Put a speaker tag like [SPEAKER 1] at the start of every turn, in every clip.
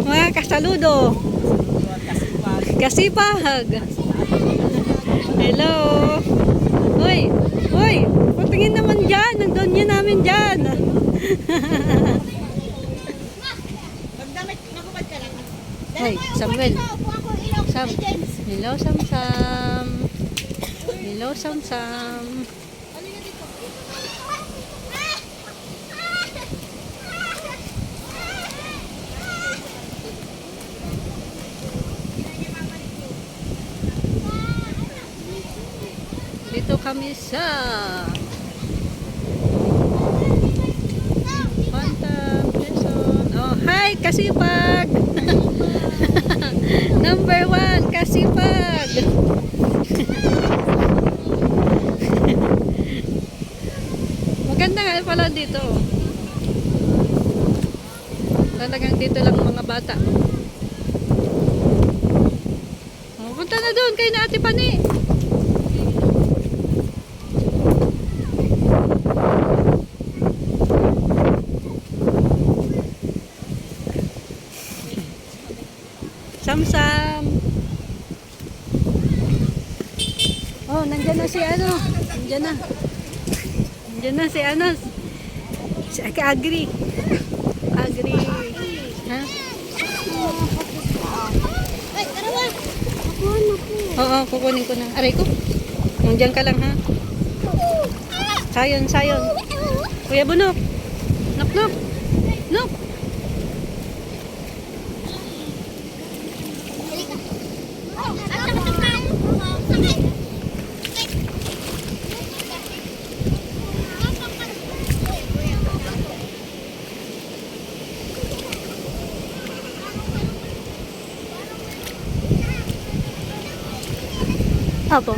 [SPEAKER 1] Mga kasaludo. Kasipag. Hello. Hoy, hoy, patingin naman dyan. Nandun yun namin dyan.
[SPEAKER 2] Magdamit, nakubad ka lang.
[SPEAKER 1] Hoy, Samuel. Sam. Hello, Sam Sam. Hello, Sam Sam. Dito kami sa Panta, Quezon. Oh, hi, Kasipag! Number 1, Kasipag! Maganda nga pala dito. Talagang dito lang mga bata. Oh, punta na doon kayo na Ate Pani. Sam-sam. Oh, nandiyan na si ano. Nandiyan na. Nandiyan na si ano. Si Agri. Agri. Ha?
[SPEAKER 2] Ay, tarawa. Nakuhan ako.
[SPEAKER 1] Oo, kukunin ko na. Aray ko. Nandiyan ka lang ha. Sayon, sayon. Kuya Bunok. Nok, nok. Nok. Apo.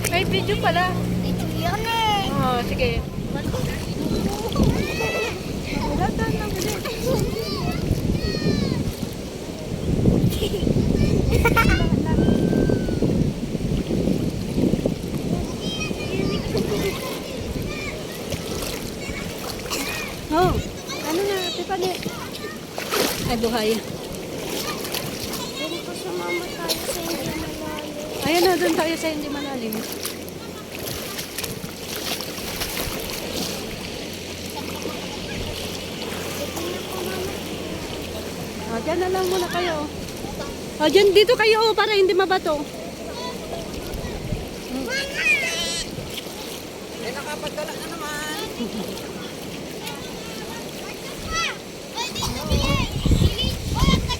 [SPEAKER 1] May video pala.
[SPEAKER 2] Ito yan eh.
[SPEAKER 1] Oh, sige. Wala na bilis. Oh, ano na, Ate Pani? Ay, buhay.
[SPEAKER 2] Pwede ko sumama tayo sa hindi malalim.
[SPEAKER 1] Ayan na, doon tayo sa hindi malalim. Oh, dyan na lang muna kayo. Oh, dyan, dito kayo para hindi mabato.
[SPEAKER 3] Eh, nakapadala na naman.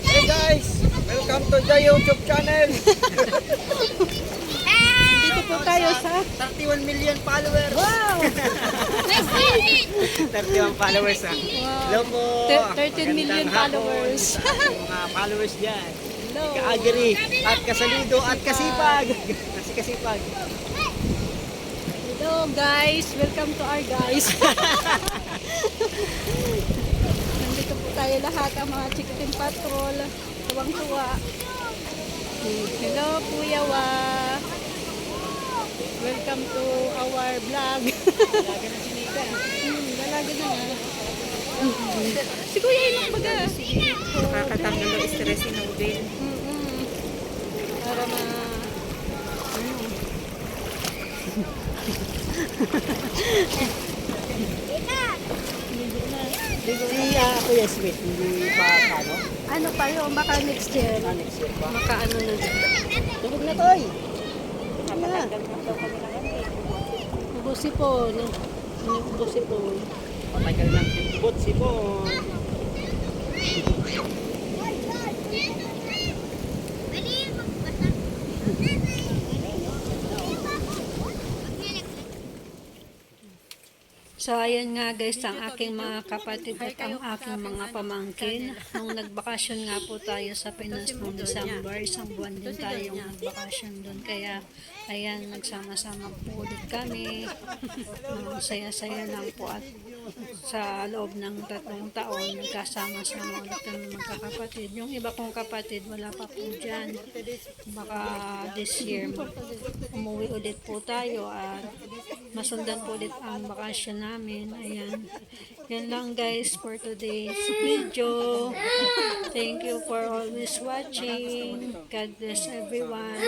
[SPEAKER 3] Hey guys, welcome to the YouTube channel.
[SPEAKER 1] Dito po tayo sa
[SPEAKER 3] 31 million followers.
[SPEAKER 1] Wow!
[SPEAKER 3] 31 followers ha. Hello po.
[SPEAKER 1] 13 million
[SPEAKER 3] Magandang hapon
[SPEAKER 1] followers.
[SPEAKER 3] sa ating mga followers dyan.
[SPEAKER 1] Hello.
[SPEAKER 3] Kaagri at kasaludo at kasipag. Kasi kasipag.
[SPEAKER 1] Hello guys, welcome to our guys. Nandito po tayo lahat ang mga chicken patrol. Tuwang-tuwa. Hello Kuya Wa. Welcome to our vlog.
[SPEAKER 3] Dalaga ng sinika.
[SPEAKER 1] Dalaga na nga. Si Kuya Inok baga.
[SPEAKER 3] Nakakatanggal ng stress si Nobel.
[SPEAKER 1] Para ma... Ano?
[SPEAKER 3] Kuya Sweet, hindi pa ano?
[SPEAKER 1] Ano pa yun? Baka next year.
[SPEAKER 3] Next year pa.
[SPEAKER 1] Baka ano na.
[SPEAKER 3] Tulog na toy.
[SPEAKER 1] Ubusipon. Ubusipon.
[SPEAKER 3] Patagal ng timbot sipon.
[SPEAKER 1] So, ayan nga guys, ang aking mga kapatid at ang aking mga pamangkin. Nung nagbakasyon nga po tayo sa Pinas noong December, isang buwan din tayong nagbakasyon doon. Kaya, ayan, nagsama-sama po ulit kami. Saya-saya lang po at sa loob ng 3 taon, nagkasama-sama ulit kami magkakapatid. Yung iba kong kapatid, wala pa po dyan. Baka this year, umuwi ulit po tayo at masundan po ulit ang bakasyon namin. Ayan. Yan lang guys for today's video. Thank you for always watching. God bless everyone.